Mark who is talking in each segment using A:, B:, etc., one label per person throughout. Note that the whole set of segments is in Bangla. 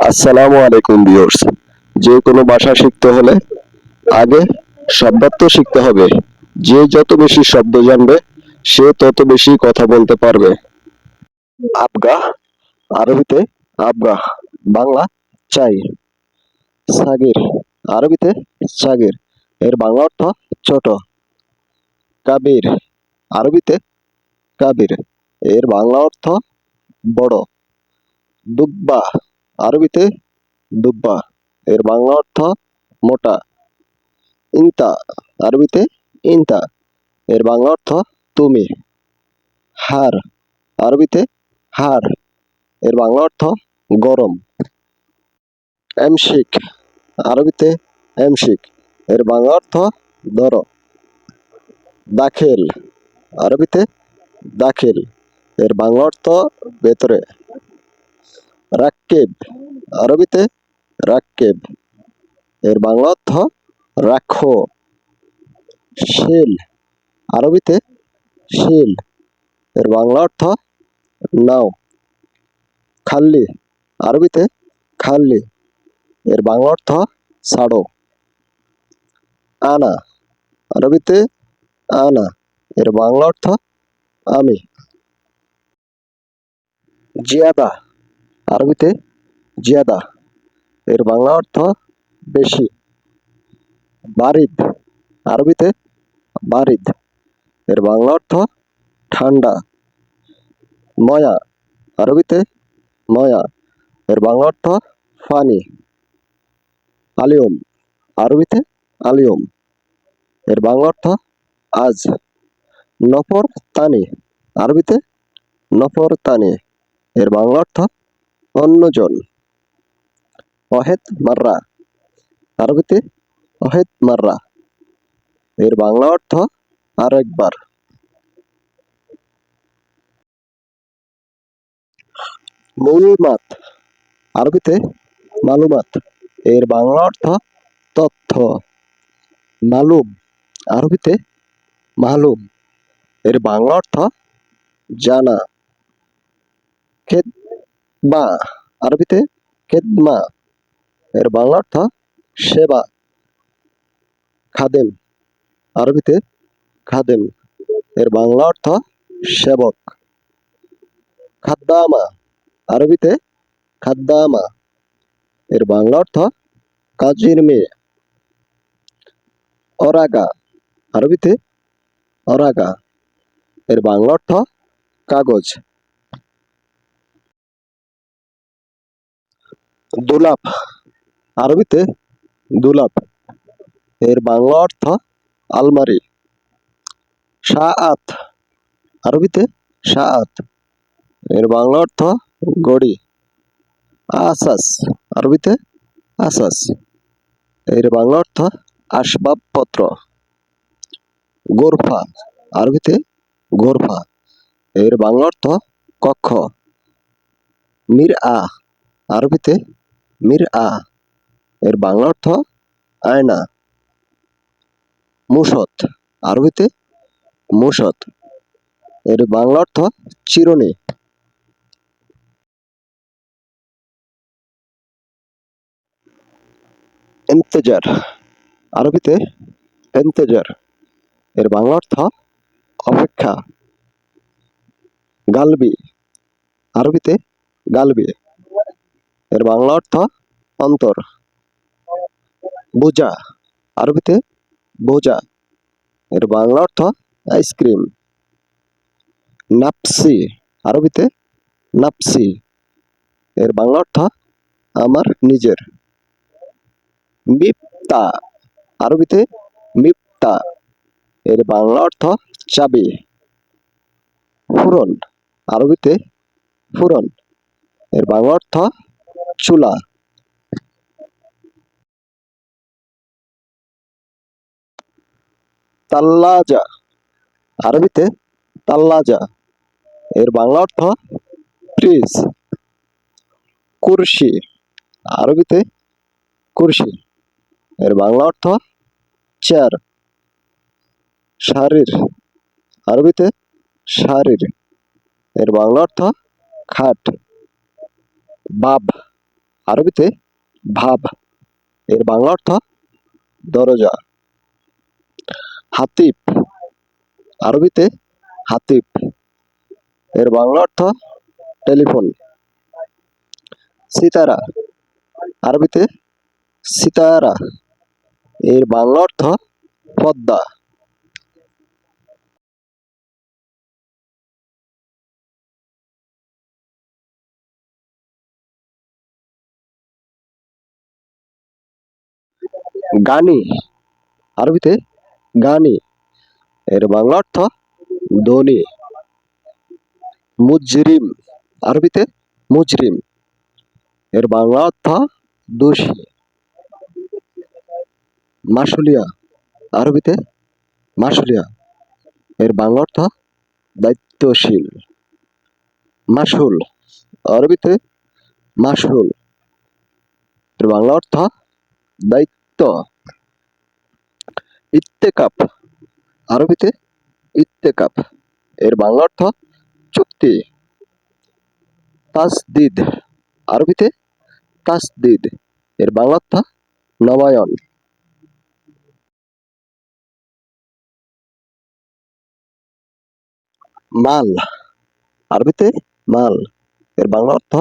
A: আসসালামু আলাইকুম ভিউয়ার্স। যে কোনো ভাষা শিখতে হলে আগে শব্দার্থ শিখতে হবে। যে যত বেশি শব্দ জানবে সে তত বেশি কথা বলতে পারবে। আবগাহ, আরবিতে আবগাহ, বাংলা চাই। সাগির, আরবিতে সাগির, এর বাংলা অর্থ ছোট। কাবির, আরবিতে কাবির, এর বাংলা অর্থ বড়। দুব্বা, আরবিতে দুব্বা, এর বাংলা অর্থ মোটা। ইনতা, আরবিতে ইনতা, এর বাংলা অর্থ তুমি। হার, আরবিতে হার, এর বাংলা অর্থ গরম। এমশিক, আরবিতে এমশিক, এর বাংলা অর্থ ধরো। দাখিল, আরবিতে দাখিল, এর বাংলা অর্থ ভেতরে। রাক্কিব, আরবিতে রাক্কিব, এর বাংলা অর্থ রাখো। শিল, আরবিতে শিল, এর বাংলা অর্থ নাও। খাল্লি, আরবিতে খাল্লি, এর বাংলা অর্থ ছাড়ো। আনা, আরবিতে আনা, এর বাংলা অর্থ আমি। জিয়াদা, আরবিতে জিয়াদা, এর বাংলা অর্থ বেশি। বারিদ, আরবিতে বারিদ, এর বাংলা অর্থ ঠান্ডা। ময়া, আরবিতে ময়া, এর বাংলা অর্থ ফানি। আলিয়ম, আরবিতে আলিয়ম, এর বাংলা অর্থ আজ। নফর তানি, আরবিতে নফর তানি, এর বাংলা অর্থ অন্যজন। অহেদ মাররা, আরবিতে অহেদ মাররা, এর বাংলা অর্থ আর একবার। মৌলুমাত, আরবিতে মালুমাত, এর বাংলা অর্থ তথ্য। মালুম, আরবিতে মালুম, এর বাংলা অর্থ জানা। খেদমা, আরবিতে খেদমা, এর বাংলা অর্থ সেবা। খাদেম, আরবিতে খাদেম, এর বাংলা অর্থ সেবক। খাদ্দামা, আরবিতে খাদ্দামা, এর বাংলা অর্থ কাজের মেয়ে। অরাগা, আরবিতে অরাগা, এর বাংলা অর্থ কাগজ। দুলাপ, আরবিতে দুলাপ, এর বাংলা অর্থ আলমারি। সাআত, আরবিতে সাআত, এর বাংলা অর্থ ঘড়ি। আসাস, আরবিতে আসাস, এর বাংলা অর্থ আসবাবপত্র। গোরফা, আরবিতে গোরফা, এর বাংলা অর্থ কক্ষ। মিরআ, আরবিতে মিরআ, এর বাংলা অর্থ আয়না। মুসত, আরবিতে মুসত, এর বাংলা অর্থ চিরুনি। ইন্তেজার, আরবিতে ইন্তেজার, এর বাংলা অর্থ অপেক্ষা। গালবি, আরবিতে গালবি, এর বাংলা অর্থ অন্তর। বোঝা, আরবিতে বোঝা, এর বাংলা অর্থ আইসক্রিম। নাপসি, আরবিতে নাপসি, এর বাংলা অর্থ আমার নিজের। মিপ্তা, আরবিতে মিপ্তা, এর বাংলা অর্থ চাবি। ফুরন, আরবিতে ফুরন, এর বাংলা অর্থ চুলা। তাল্লাজা, আরবিতে তাল্লাজা, এর বাংলা অর্থ ফ্রিজ। কুরসি, আরবিতে কুরসি, এর বাংলা অর্থ চেয়ার। শারীর, আরবিতে শারীর, এর বাংলা অর্থ খাট। বাব, আরবিতে ভাব, এর বাংলা অর্থ দরজা। হাতিব, আরবিতে হাতিব, এর বাংলা অর্থ টেলিফোন। সিতারা, আরবিতে সিতারা, এর বাংলা অর্থ পদ্মা। গানি, আরবিতে গানি, এর বাংলা অর্থ ধনী। মুজরিম, আরবিতে মুজরিম, এর বাংলা অর্থ দোষী। মাসুলিয়া, আরবিতে মাসুলিয়া, এর বাংলা অর্থ দায়িত্বশীল। মাসুল, আরবিতে মাসুল, এর বাংলা অর্থ দায়িত্ব। ইত্তেকাপ, আরবিতে ইত্তেকাপ, এর বাংলা অর্থ চুক্তি। তাসদিদ, আরবিতে তাসদিদ, এর বাংলা অর্থ নবায়ন। মাল, আরবিতে মাল, এর বাংলা অর্থ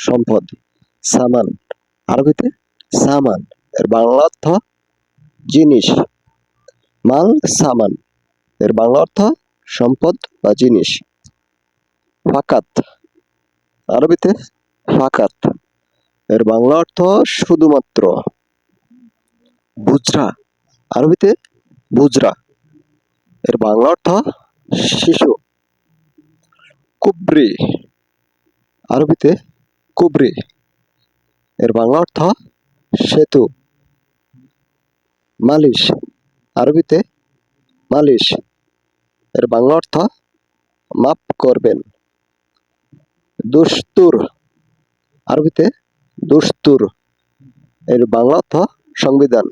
A: সম্পদ। সামান, আরবিতে সামান, এর বাংলা অর্থ জিনিস। মাল সামান, এর বাংলা অর্থ সম্পদ বা জিনিস। ফাকাত, আরবিতে ফাকাত, এর বাংলা অর্থ শুধুমাত্র। বুজরা, আরবিতে বুজরা, এর বাংলা অর্থ শিশু। কুবরি, আরবিতে কুবরি, এর বাংলা অর্থ সেতু। মালিশ, আরবিতে মালিশ, এর বাংলা অর্থ মাপ করবেন। দুস্তুর, আরবিতে দুস্তুর, এর বাংলা অর্থ সংবিধান।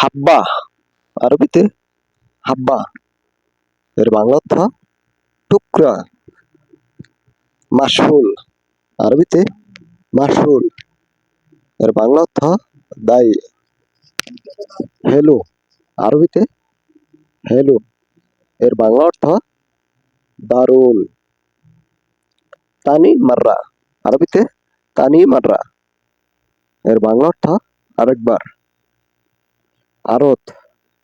A: হাব্বা, আরবিতে হাব্বা, এর বাংলা অর্থ টুকরা। মাসহুল, আরবিতে মাসহুল, এর বাংলা অর্থ দায়ী। হেলু, আরবিতে হেলু, এর বাংলা অর্থ দারুণ। তানি মাররা, আরবিতে তানি মাররা, এর বাংলা অর্থ আরেকবার। আরত,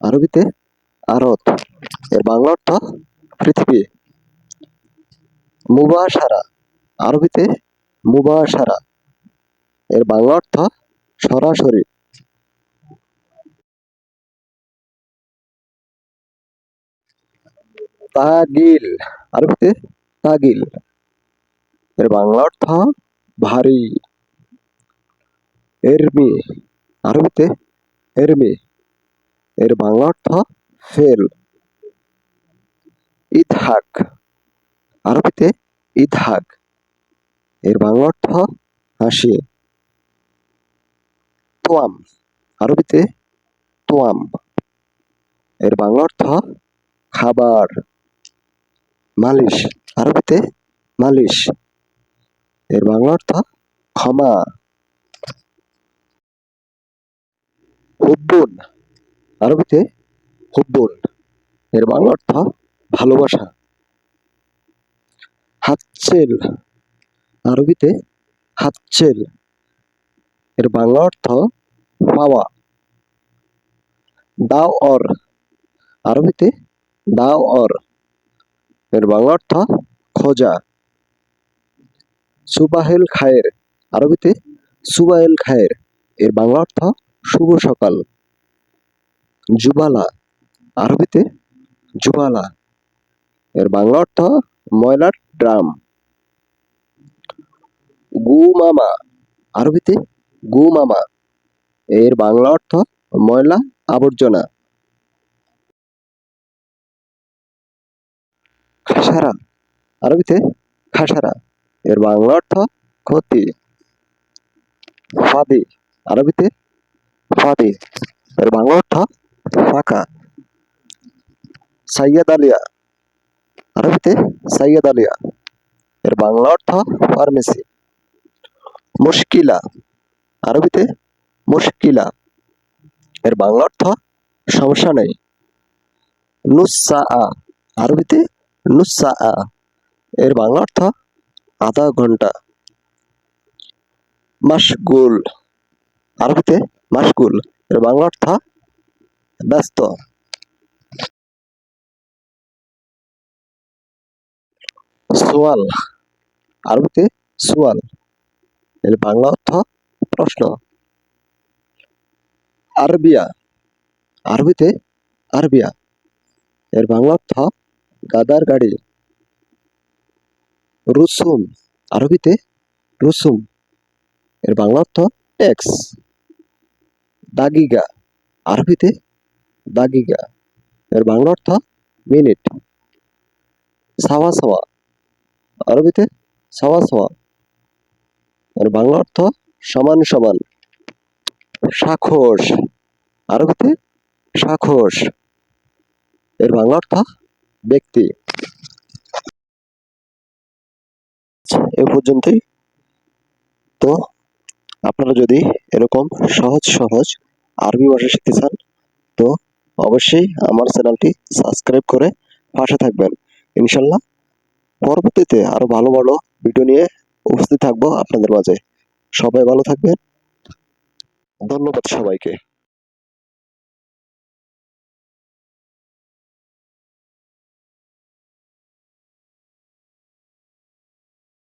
A: আরবিতে আরত, এর বাংলা অর্থ পৃথিবী। মুবাশারা, আরবিতে মুবাশারা, এর বাংলা অর্থ সরাসরি। তাগিল, আরবিতে তাগিল, এর বাংলা অর্থ ভারী। এরমি, আরবিতে এরমি, এর বাংলা অর্থ ফেল। ইদহাক, আরবিতে ইদহাক, এর বাংলা অর্থ হাসি। তোয়াম, আরবিতে তোয়াম, এর বাংলা অর্থ খাবার। মালিশ, আরবিতে মালিশ, এর বাংলা অর্থ ক্ষমা। হুব্বুন, আরবিতে হুব্বুন, এর বাংলা অর্থ ভালোবাসা। হাতছেল, আরবিতে হাতছেল, এর বাংলা অর্থ পাওয়া। দাও অর, আরবিতে দাও অর, এর বাংলা অর্থ খোঁজা। সুবাহেল খায়ের, আরবিতে সুবাহেল খায়ের, এর বাংলা অর্থ শুভ সকাল। জুবালা, আরবিতে জুবালা, এর বাংলা অর্থ ময়লার ড্রাম। গুমামা, আরবিতে গুমামা, এর বাংলা অর্থ ময়লা আবর্জনা। খাসারা, আরবিতে খাসারা, এর বাংলা অর্থ ক্ষতি। ফাদি, আরবিতে ফাদি, এর বাংলা অর্থ ফাঁকা। সাইয়্যদ আলিয়া, আরবিতে সাইয়্যদ আলিয়া, এর বাংলা অর্থ ফার্মেসি। মুশকিলা, আরবিতে মুশকিলা, এর বাংলা অর্থ সমস্যা নেই। নুসসা, আরবিতে নুসসা, এর বাংলা অর্থ আধা ঘন্টা। মাশগুল, আরবিতে মাশগুল, এর বাংলা অর্থ ব্যস্ত। সোয়াল, আরবিতে সোয়াল, এর বাংলা অর্থ প্রশ্ন। আরবিয়া, আরবিতে আরবিয়া, এর বাংলা অর্থ গাদার গাড়ি। রুসুম, আরবিতে রুসুম, এর বাংলা অর্থ ট্যাক্স। দাগিগা, আরবিতে দাগিগা, এর বাংলা অর্থ মিনিট। সাওয়া সাওয়া, আরবিতে সাওয়া সাওয়া, এর বাংলা অর্থ সমান সমান। সাখোশ, আরবিতে সাখোশ, এর বাংলা অর্থ ব্যক্তি। এ পর্যন্তই। তো আপনারা যদি এরকম সহজ সহজ আরবি ভাষা শিখতে চান তো অবশ্যই আমার চ্যানেলটি সাবস্ক্রাইব করে পাশে থাকবেন। ইনশাল্লাহ পরবর্তীতে আরো ভালো ভালো ভিডিও নিয়ে উপস্থিত থাকবো আপনাদের মাঝে। সবাই ভালো থাকবেন। ধন্যবাদ সবাইকে।